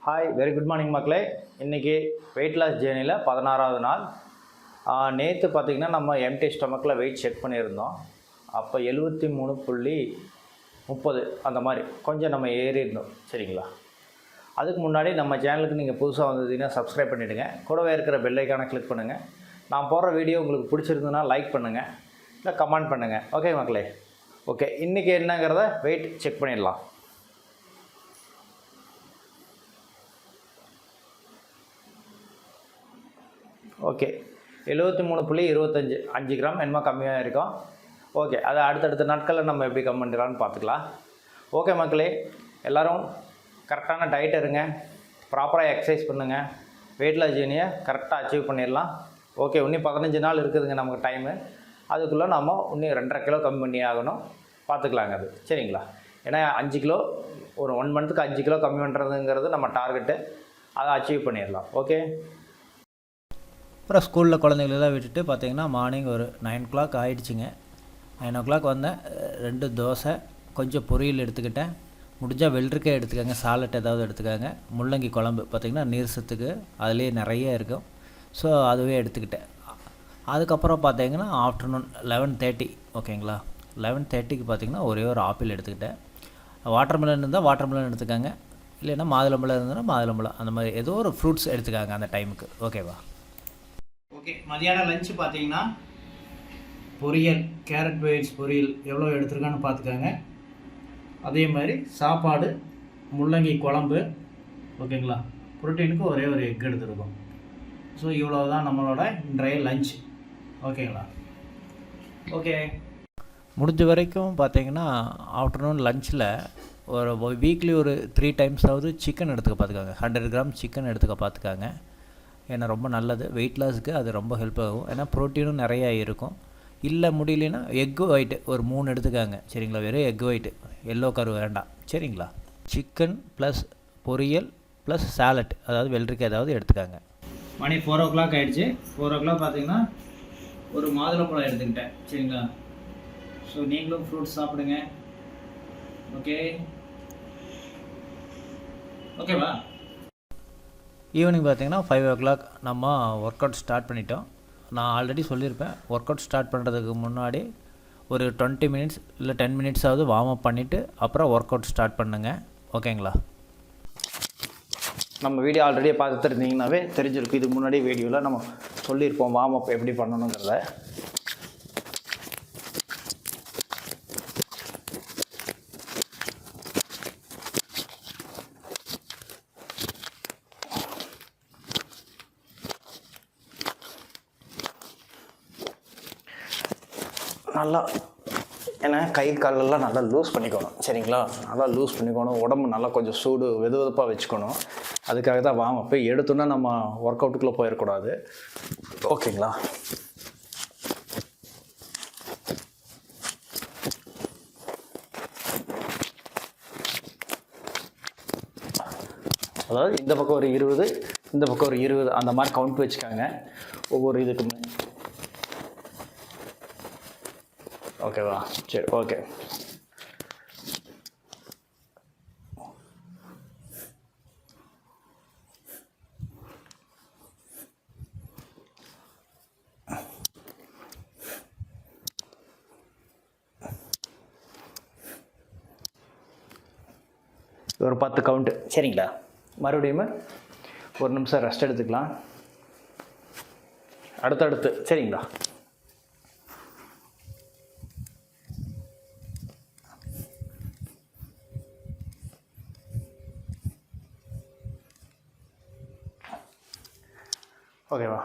Hi very good morning மக்களே. இன்றைக்கி weight loss ஜேர்னியில் 16வது நாள். நேற்று பார்த்திங்கன்னா நம்ம எம்டி ஸ்டொமக்கில் வெயிட் செக் பண்ணியிருந்தோம். அப்போ 73.30 அந்த மாதிரி கொஞ்சம் நம்ம ஏறியிருந்தோம். சரிங்களா? அதுக்கு முன்னாடி நம்ம சேனலுக்கு நீங்கள் புதுசாக வந்ததுன்னா சப்ஸ்கிரைப் பண்ணிவிடுங்க. கூடவே இருக்கிற பெல் ஐக்கானை கிளிக் பண்ணுங்கள். நான் போடுற வீடியோ உங்களுக்கு பிடிச்சிருந்ததுன்னா லைக் பண்ணுங்கள், இல்லை கமெண்ட் பண்ணுங்கள். ஓகே மக்களே, ஓகே. இன்றைக்கி என்னங்கிறத வெயிட் செக் பண்ணிடலாம். ஓகே, 73.25 5 கிராம் என்னமோ கம்மியாக இருக்கும். ஓகே, அதை அடுத்தடுத்த நாட்களில் நம்ம எப்படி கம்மி பண்ணிடலான்னு பார்த்துக்கலாம். ஓகே மக்களே, எல்லோரும் கரெக்டான டயட் இருங்க, ப்ராப்பராக எக்ஸசைஸ் பண்ணுங்கள், வெயிட் லாஸ் ஜேர்னியை கரெக்டாக அச்சீவ் பண்ணிடலாம். ஓகே, இன்னும் 15 நாள் இருக்குதுங்க நமக்கு டைமு. அதுக்குள்ளே நம்ம இன்னும் 2.5 கிலோ கம்மி பண்ணி ஆகணும். பார்த்துக்கலாங்க அது. சரிங்களா? ஏன்னா 5 கிலோ ஒரு 1 மந்த்துக்கு 5 கிலோ கம்மி பண்ணுறதுங்கிறது நம்ம டார்கெட்டு. அதை அச்சீவ் பண்ணிடலாம். ஓகே. அப்புறம் ஸ்கூலில் குழந்தைங்களெல்லாம் விட்டுட்டு பார்த்திங்கன்னா மார்னிங் ஒரு 9 o'clock ஆகிடுச்சிங்க. 9 o'clock வந்தேன். 2 தோசை, கொஞ்சம் பொரியல் எடுத்துக்கிட்டேன். முடிஞ்சால் வெள்ளரிக்காய் எடுத்துக்கோங்க, சாலட் ஏதாவது எடுத்துக்கோங்க. முள்ளங்கி குழம்பு பார்த்திங்கன்னா நீர்சத்துக்கு அதுலேயே நிறைய இருக்கும். ஸோ அதுவே எடுத்துக்கிட்டேன். அதுக்கப்புறம் பார்த்திங்கன்னா ஆஃப்டர்நூன் 11:30 ஓகேங்களா, 11:30க்கு பார்த்திங்கன்னா ஒரே ஒரு ஆப்பிள் எடுத்துக்கிட்டேன். வாட்டர்மெலன் இருந்தால் வாட்டர்மெலன் எடுத்துக்கோங்க, இல்லைன்னா மாதுளம்பழம் இருந்ததுன்னா மாதுளம்பழம், அந்த மாதிரி ஏதோ ஒரு ஃப்ரூட்ஸ் எடுத்துக்காங்க அந்த டைமுக்கு. ஓகேவா? ஓகே, மதியானம் லஞ்சு பார்த்தீங்கன்னா பொரியல், கேரட் பீன்ஸ் பொரியல் எவ்வளோ எடுத்துருக்கான்னு பார்த்துக்கோங்க. அதே மாதிரி சாப்பாடு, முள்ளங்கி குழம்பு, ஓகேங்களா. ப்ரோட்டீனுக்கு ஒரே ஒரு எக் எடுத்துருக்கோம். ஸோ இவ்வளோ தான் நம்மளோட இன்றைய லஞ்ச். ஓகேங்களா? ஓகே, முடிஞ்ச வரைக்கும் பார்த்திங்கன்னா ஆஃப்டர்நூன் லஞ்சில் ஒரு வீக்லி ஒரு 3 times சிக்கன் எடுத்துக்க பார்த்துக்காங்க. 100 கிராம் சிக்கன் எடுத்துக்க பார்த்துக்காங்க. ஏன்னா ரொம்ப நல்லது, வெயிட் லாஸுக்கு அது ரொம்ப ஹெல்ப் ஆகும். ஏன்னா ப்ரோட்டீனும் நிறையா இருக்கும். இல்லை முடியலன்னா எக்கு ஒயிட்டு ஒரு 3 எடுத்துக்காங்க. சரிங்களா? வெறும் எக் ஒயிட்டு, எல்லோ கரு வேண்டாம். சரிங்களா? சிக்கன் ப்ளஸ் பொரியல் ப்ளஸ் சாலட், அதாவது வெள்ளரிக்காய் ஏதாவது எடுத்துக்காங்க. மணி 4 o'clock ஆகிடுச்சு. 4 o'clock பார்த்தீங்கன்னா ஒரு மாதுளம்பழம் எடுத்துக்கிட்டேன். சரிங்களா? ஸோ நீங்களும் ஃப்ரூட்ஸ் சாப்பிடுங்க. ஓகே, ஓகேவா? ஈவினிங் பார்த்திங்கன்னா 5 o'clock நம்ம ஒர்க் அவுட் ஸ்டார்ட் பண்ணிட்டோம். நான் ஆல்ரெடி சொல்லியிருப்பேன், ஒர்க் அவுட் ஸ்டார்ட் பண்ணுறதுக்கு முன்னாடி ஒரு 20 minutes இல்லை 10 minutes வார்ம் அப் பண்ணிவிட்டு அப்புறம் ஒர்க் அவுட் ஸ்டார்ட் பண்ணுங்கள். ஓகேங்களா? நம்ம வீடியோ ஆல்ரெடி பார்த்துட்டு இருந்தீங்கன்னாவே தெரிஞ்சிருக்கும். இதுக்கு முன்னாடி வீடியோவில் நம்ம சொல்லியிருப்போம் வார்ம் அப் எப்படி பண்ணணுங்கிறத. நல்லா ஏன்னா கை காலெல்லாம் நல்லா லூஸ் பண்ணிக்கணும். சரிங்களா? நல்லா லூஸ் பண்ணிக்கணும். உடம்பு நல்லா கொஞ்சம் சூடு வெதுவெதுப்பாக வச்சுக்கணும். அதுக்காக தான் வார்ம் அப். எடுத்தோன்னா நம்ம ஒர்க் அவுட்டுக்குள்ளே போயிடக்கூடாது. ஓகேங்களா? அதாவது இந்த பக்கம் ஒரு 20, இந்த பக்கம் ஒரு 20, அந்த மாதிரி கவுண்ட் வச்சுக்காங்க ஒவ்வொரு இதுக்குமே. ஓகேவா? சரி, ஓகே. ஒரு 10 கவுண்ட்டு. சரிங்களா? மறுபடியும் ஒரு நிமிஷம் ரெஸ்ட் எடுத்துக்கலாம் அடுத்தடுத்து. சரிங்களா? ஓகேவா?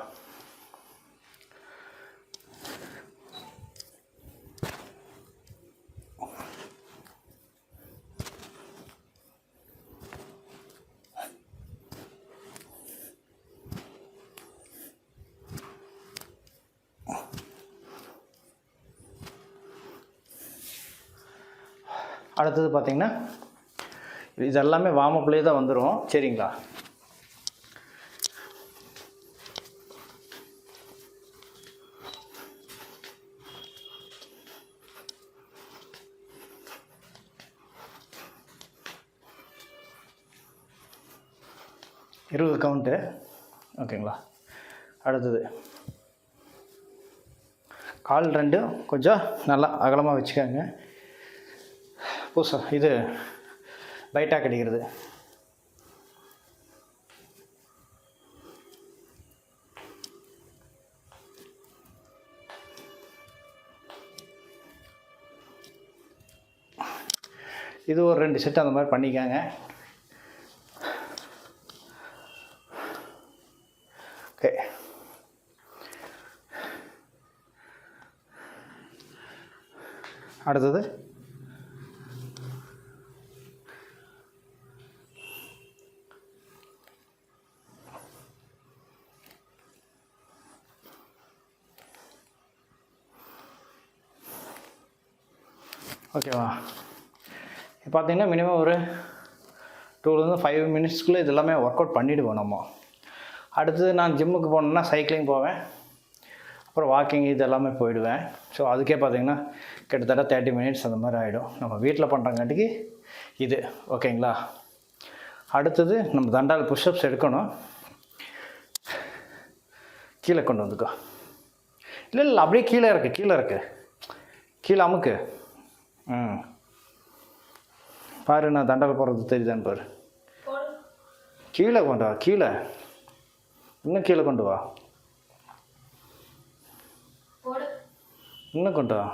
அடுத்தது பார்த்திங்கன்னா இது எல்லாமே வார்ம் அப்லேயே தான் வந்துடும். சரிங்களா? 20 கவுண்ட்டு. ஓகேங்களா. அடுத்தது கால் 2 கொஞ்சம் நல்லா அகலமாக வச்சுக்கோங்க. இது பைட்டாக கிடைக்கிறது. இது ஒரு 2 செட்டு அந்த மாதிரி பண்ணிக்கோங்க. ஓகே. அடுத்தது ஓகேவா. இப்போ பார்த்தீங்கன்னா மினிமம் ஒரு 2 to 5 மினிட்ஸ்க்குள்ளே இது எல்லாமே ஒர்க் அவுட் பண்ணிவிடுவோம் நம்ம. அடுத்தது நான் ஜிம்முக்கு போனேன்னா சைக்கிளிங் போவேன், அப்புறம் வாக்கிங் இது எல்லாமே போயிடுவேன். ஸோ அதுக்கே பார்த்திங்கன்னா கிட்டத்தட்ட 30 மினிட்ஸ் அந்த மாதிரி ஆகிடும். நம்ம வீட்டில் பண்ணுறங்காட்டிக்கு இது ஓகேங்களா. அடுத்தது நம்ம தண்டால் புஷ்அப்ஸ் எடுக்கணும். கீழே கொண்டு வந்துக்கோ. இல்லை அப்படியே கீழே இருக்கு கீழே அமுக்கு. பாரு, நான் தண்டால் போடுறது தெரியுதான்னு பாரு. கீழே கொண்டு வா, கீழே இன்னும் கீழே கொண்டு வா, இன்னும் கொண்டு வா.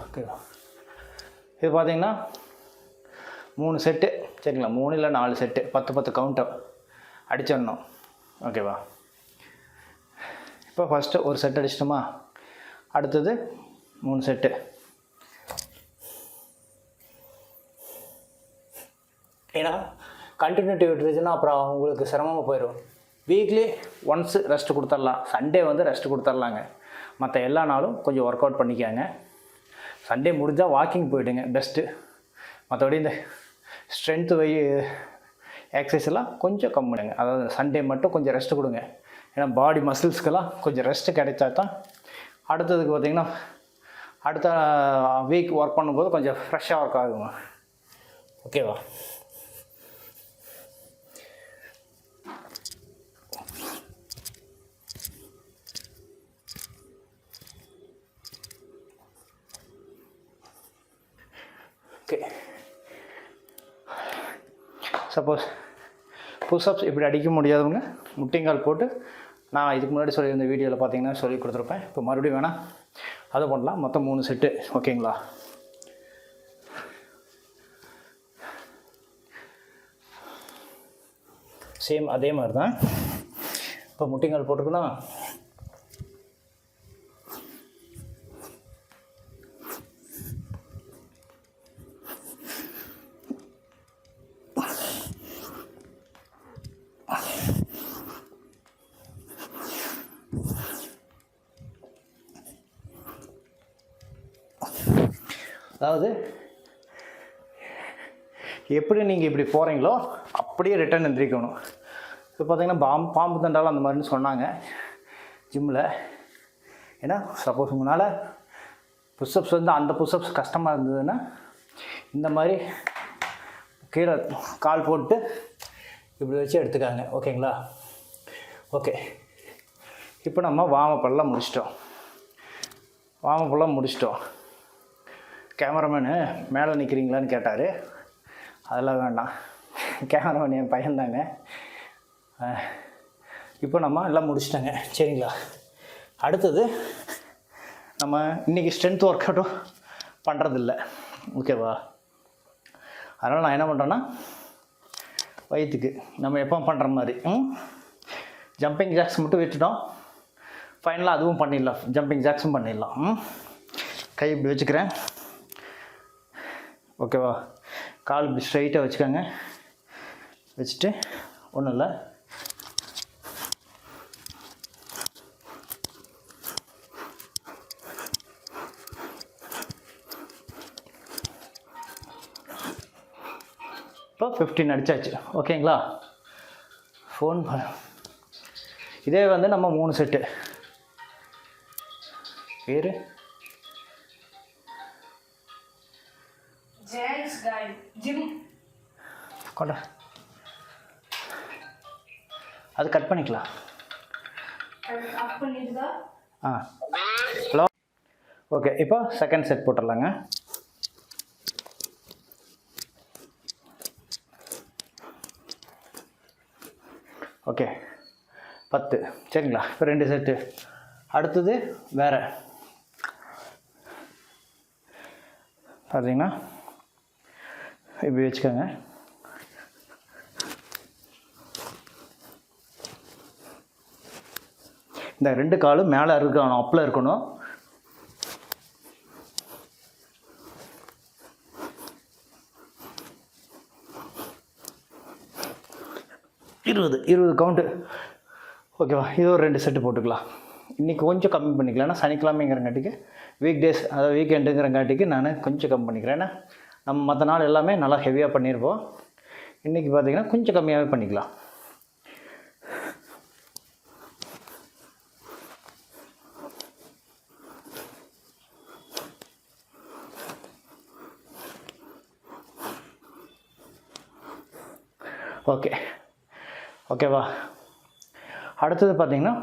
ஓகேவா. இது பார்த்தீங்கன்னா 3 செட்டு சரிங்களா. 3 இல்லை 4 செட்டு 10 கவுண்ட்டை அடிச்சிடணும். ஓகேவா. இப்போ ஃபஸ்ட்டு ஒரு செட் அடிச்சிட்டோமா, அடுத்தது 3 செட்டு. ஏன்னா கண்டினியூட்டி விட்டுருச்சுன்னா அப்புறம் உங்களுக்கு சிரமமாக போயிடும். வீக்லி ஒன்ஸ் ரெஸ்ட் கொடுத்துர்லாம். சண்டே வந்து ரெஸ்ட் கொடுத்துர்லாங்க. மற்ற எல்லா நாளும் கொஞ்சம் ஒர்க் அவுட் பண்ணிக்காங்க. சண்டே முடிஞ்சால் வாக்கிங் போய்டுங்க பெஸ்ட்டு. மற்றபடி இந்த ஸ்ட்ரென்த்து எக்ஸசைஸ் எல்லாம் கொஞ்சம் கம்மிடுங்க. அதாவது சண்டே மட்டும் கொஞ்சம் ரெஸ்ட் கொடுங்க. ஏன்னா பாடி மசில்ஸ்க்கெல்லாம் கொஞ்சம் ரெஸ்ட்டு கிடைச்சா தான் அடுத்ததுக்கு பார்த்திங்கன்னா அடுத்த வீக் ஒர்க் பண்ணும்போது கொஞ்சம் ஃப்ரெஷ்ஷாக ஒர்க் ஆகுங்க. ஓகேவா. ஓகே. சப்போஸ் புஷ்அப்ஸ் இப்படி அடிக்க முடியாதவங்க முட்டிங்கால் போட்டு, நான் இதுக்கு முன்னாடி சொல்லியிருந்த வீடியோவில் பார்த்தீங்கன்னா சொல்லி கொடுத்துருப்பேன். இப்போ மறுபடியும் வேணால் அதை பண்ணலாம். மொத்தம் 3 செட்டு ஓகேங்களா. சேம் அதே மாதிரி தான். இப்போ முட்டிங்கால் போட்டுக்கணும். அதாவது எப்படி நீங்கள் இப்படி போகிறீங்களோ அப்படியே ரிட்டர்ன் எந்திரிக்கணும். இப்போ பார்த்தீங்கன்னா பாம்பு தண்டாலும் அந்த மாதிரின்னு சொன்னாங்க ஜிம்மில். ஏன்னா சப்போஸ் உங்களால் புஷ்அப்ஸ் வந்து அந்த புஷ்அப்ஸ் கஷ்டமாக இருந்ததுன்னா இந்த மாதிரி கீழே கால் போட்டு இப்படி வச்சு எடுத்துக்காங்க. ஓகேங்களா. ஓகே. இப்போ நம்ம வார்மப்பெல்லாம் முடிச்சிட்டோம். கேமராமேனு மேலே நிற்கிறீங்களான்னு கேட்டார். அதெல்லாம் வேண்டாம், கேமராமேன் என் பையன்தாங்க. இப்போ நம்ம எல்லாம் முடிச்சிட்டோங்க சரிங்களா. அடுத்தது நம்ம இன்றைக்கி ஸ்ட்ரென்த் ஒர்க் அவுட்டும் பண்ணுறதில்ல ஓகேவா. அதனால் நான் என்ன பண்ணுறேன்னா வயிற்றுக்கு நம்ம எப்போ பண்ணுற மாதிரி ஜம்பிங் ஜாக்ஸ் மட்டும் விட்டுட்டோம். ஃபைனலாக அதுவும் பண்ணிடலாம், ஜம்பிங் ஜாக்ஸும் பண்ணிடலாம். கை இப்படி வச்சுக்கிறேன் ஓகேவா. கால் இப்படி ஸ்ட்ரைட்டாக வச்சுக்கோங்க. வச்சுட்டு ஒன்றும் இல்லை, இப்போ 15 அடிச்சாச்சு. ஓகேங்களா? ஃபோன் இதே வந்து நம்ம 3 செட்டு. பேர் ஜிம் கொண்டா, அது கட் பண்ணிக்கலாம். ஆஃப் பண்ணிடுதா? ஹலோ. ஓகே, இப்போ செகண்ட் செட் போட்டுடலாங்க. ஓகே 10 சரிங்களா? இப்போ 2 செட்டு. அடுத்தது வேறு பார்த்தீங்கன்னா இப்படி வச்சுக்கோங்க. இந்த 2 காலும் மேலே இருக்கணும், அப்பில் இருக்கணும். இருபது கவுண்ட்டு. ஓகேவா? இது ஒரு 2 செட்டு போட்டுக்கலாம். இன்றைக்கி கொஞ்சம் கம்மி பண்ணிக்கலாம். ஏன்னா சனிக்கிழமைங்கிறங்காட்டிக்கு வீக் டேஸ், அதாவது வீக்கெண்டுங்கிறங்காட்டிக்கு நான் கொஞ்சம் கம்மி பண்ணிக்கிறேன். ஏன்னா நம்ம மற்ற நாள் எல்லாமே நல்லா ஹெவியாக பண்ணியிருப்போம். இன்றைக்கி பார்த்திங்கன்னா கொஞ்சம் கம்மியாகவே பண்ணிக்கலாம். ஓகேவா? அடுத்தது பார்த்திங்கன்னா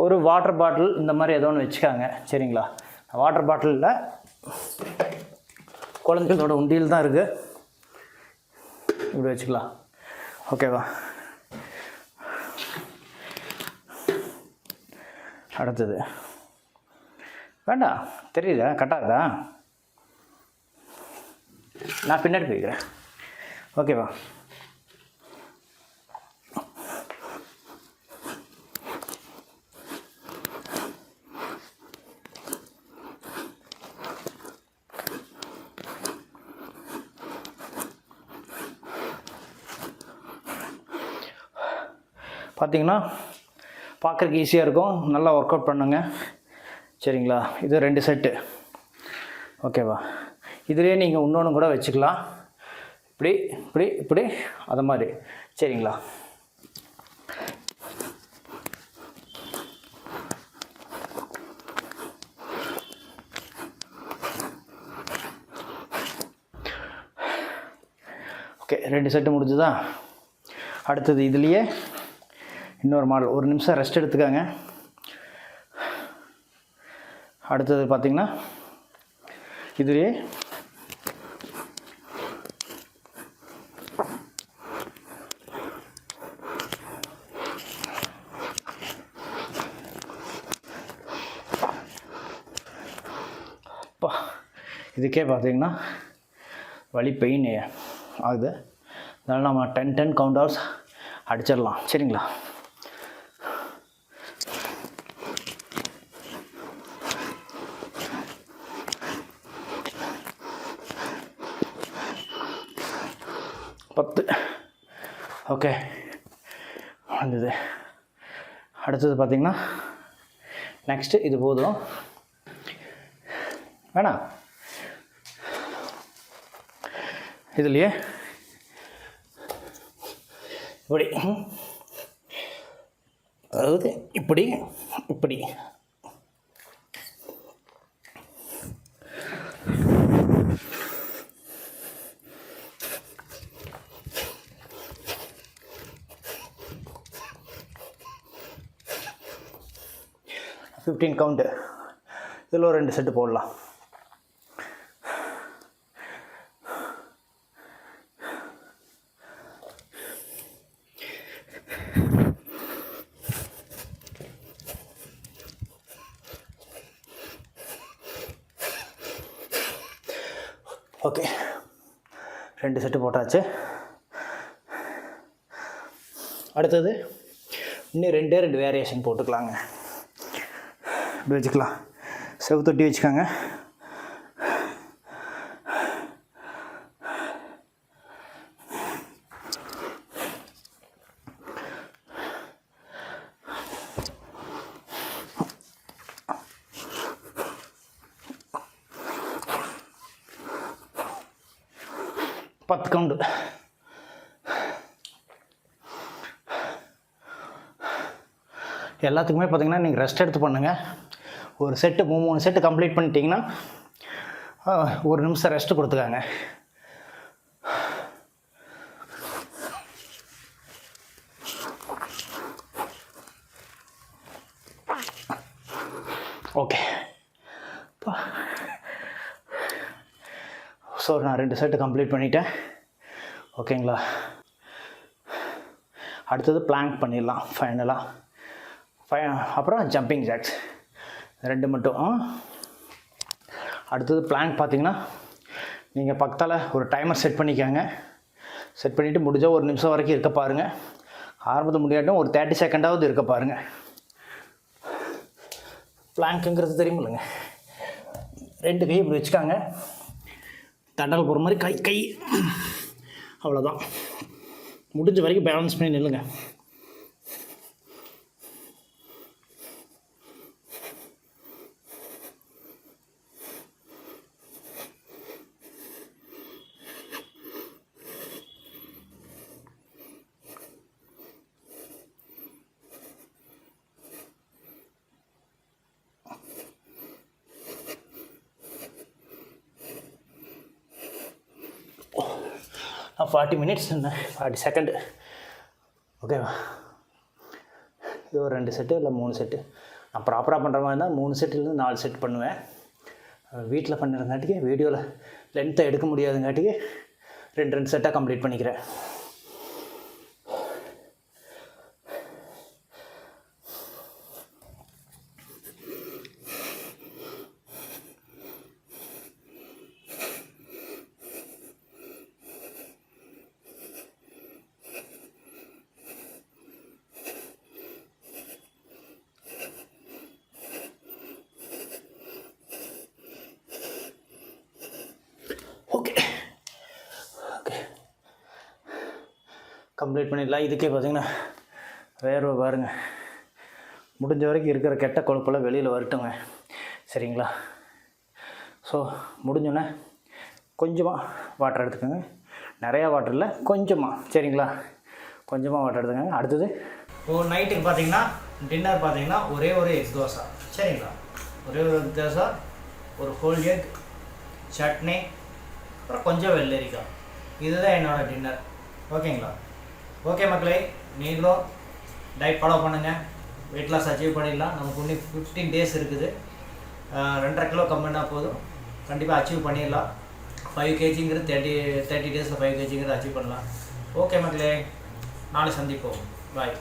ஒரு வாட்டர் பாட்டில் இந்த மாதிரி ஏதோ ஒன்று வச்சுக்காங்க. சரிங்களா? வாட்டர் பாட்டிலில் குழந்தைகளோட உண்டியல் தான் இருக்குது, இப்படி வச்சுக்கலாம். ஓகேவா? அடுத்தது வேண்டாம், தெரியுதா? கட்டாகுதா? நான் பின்னாடி போய்க்கிறேன். ஓகேவா? பார்த்திங்கன்னா பார்க்குறக்கு ஈஸியாக இருக்கும். நல்லா ஒர்க் அவுட் பண்ணுங்க. சரிங்களா? இது 2 செட்டு. ஓகேவா? இதுலேயே நீங்கள் இன்னொன்று கூட வச்சுக்கலாம். இப்படி இப்படி இப்படி அது மாதிரி. சரிங்களா? ஓகே, 2 செட்டு முடிஞ்சுதா? அடுத்தது இதுலேயே இன்னொரு மாடல். ஒரு நிமிஷம் ரெஸ்ட் எடுத்துக்காங்க. அடுத்தது பார்த்திங்கன்னா இதுலேயே இதுக்கே பார்த்திங்கன்னா வலி பெயின் ஆகுது. அதனால் நம்ம 10 கவுண்ட் ஹவர்ஸ் அடிச்சிடலாம். சரிங்களா? ஓகே வந்தது. அடுத்தது பார்த்திங்கன்னா நெக்ஸ்ட்டு இது போதும், வேணாம். இதுலையே இப்படி, அதாவது இப்படி இப்படி ஃபிஃப்டீன் கவுண்ட்டு. இதில் ஒரு 2 செட்டு போடலாம். ஓகே, 2 செட்டு போட்டாச்சு. அடுத்தது இன்னும் 2 வேரியேஷன் போட்டுக்கலாங்க. இப்படி வச்சுக்கலாம். செவுத்தொட்டி வச்சுக்கோங்க. 10 கவுண்டு. எல்லாத்துக்குமே பார்த்திங்கன்னா நீங்கள் ரெஸ்ட் எடுத்து பண்ணுங்கள். ஒரு செட்டு 3 செட்டு கம்ப்ளீட் பண்ணிட்டீங்கன்னா 1 நிமிஷம் ரெஸ்ட்டு கொடுத்துக்காங்க. ஓகே. ஸோ நான் 2 செட்டு கம்ப்ளீட் பண்ணிட்டேன். ஓகேங்களா? அடுத்தது பிளாங்க் பண்ணிடலாம் ஃபைனலாக. அப்புறம் ஜம்பிங் ஜாக்ஸ் 2 மட்டும். அடுத்தது பிளாங்க் பார்த்தீங்கன்னா நீங்கள் பக்கத்தால் ஒரு டைமர் செட் பண்ணிக்கோங்க. செட் பண்ணிவிட்டு முடிஞ்சால் 1 நிமிஷம் வரைக்கும் இருக்க பாருங்கள். ஆரம்பத்தில் முடியாட்டும் ஒரு 30 செகண்டாவது இருக்க பாருங்கள். பிளாங்க்குங்கிறது தெரியுமில்லைங்க, 2 கை இப்படி வச்சுக்காங்க, தண்டல் போகிற மாதிரி கை அவ்வளோதான். முடிஞ்ச வரைக்கும் பேலன்ஸ் பண்ணி நில்லுங்க. நான் 40 மினிட்ஸ் 40 செகண்டு. ஓகேவா? இது ஒரு 2 செட்டு இல்லை 3 செட்டு. நான் ப்ராப்பராக பண்ணுற மாதிரி இருந்தால் 3 செட்டுலேருந்து 4 செட் பண்ணுவேன். வீட்டில் பண்ணுறங்காட்டிக்கு வீடியோவில் லென்த்தை எடுக்க முடியாதுங்காட்டிக்கு 2 செட்டாக கம்ப்ளீட் பண்ணிக்கிறேன். கம்ப்ளீட் பண்ணிடலாம். இதுக்கே பார்த்திங்கன்னா வேர்வை பாருங்கள். முடிஞ்ச வரைக்கும் இருக்கிற கெட்ட கொழுப்பெல்லாம் வெளியில் வரட்டுங்க. சரிங்களா? ஸோ முடிஞ்சோன்னே கொஞ்சமாக வாட்டர் எடுத்துக்கோங்க. நிறையா வாட்டர் இல்லை, கொஞ்சமாக. சரிங்களா? கொஞ்சமாக வாட்டர் எடுத்துக்கோங்க. அடுத்தது நைட்டுக்கு பார்த்தீங்கன்னா டின்னர் பார்த்தீங்கன்னா ஒரே ஒரு எக் தோசை. சரிங்களா? ஒரே ஒரு எக் தோசை, ஒரு ஹோல் எக், சட்னி, அப்புறம் கொஞ்சம் வெள்ளரிக்காய். இதுதான் என்னோடய டின்னர். ஓகேங்களா? ஓகே மக்களே, நீங்களும் டயட் ஃபாலோ பண்ணுங்கள். வெயிட் லாஸ் அச்சீவ் பண்ணிடலாம். நமக்கு இன்னும் 15 டேஸ் இருக்குது. 2.5 கிலோ கம்மினா போதும், கண்டிப்பாக அச்சீவ் பண்ணிடலாம். 5 kgங்கிறது 30 டேஸில் 5 kgங்கிறது அச்சீவ் பண்ணலாம். ஓகே மக்களே, நாளை சந்திப்போம். பாய்.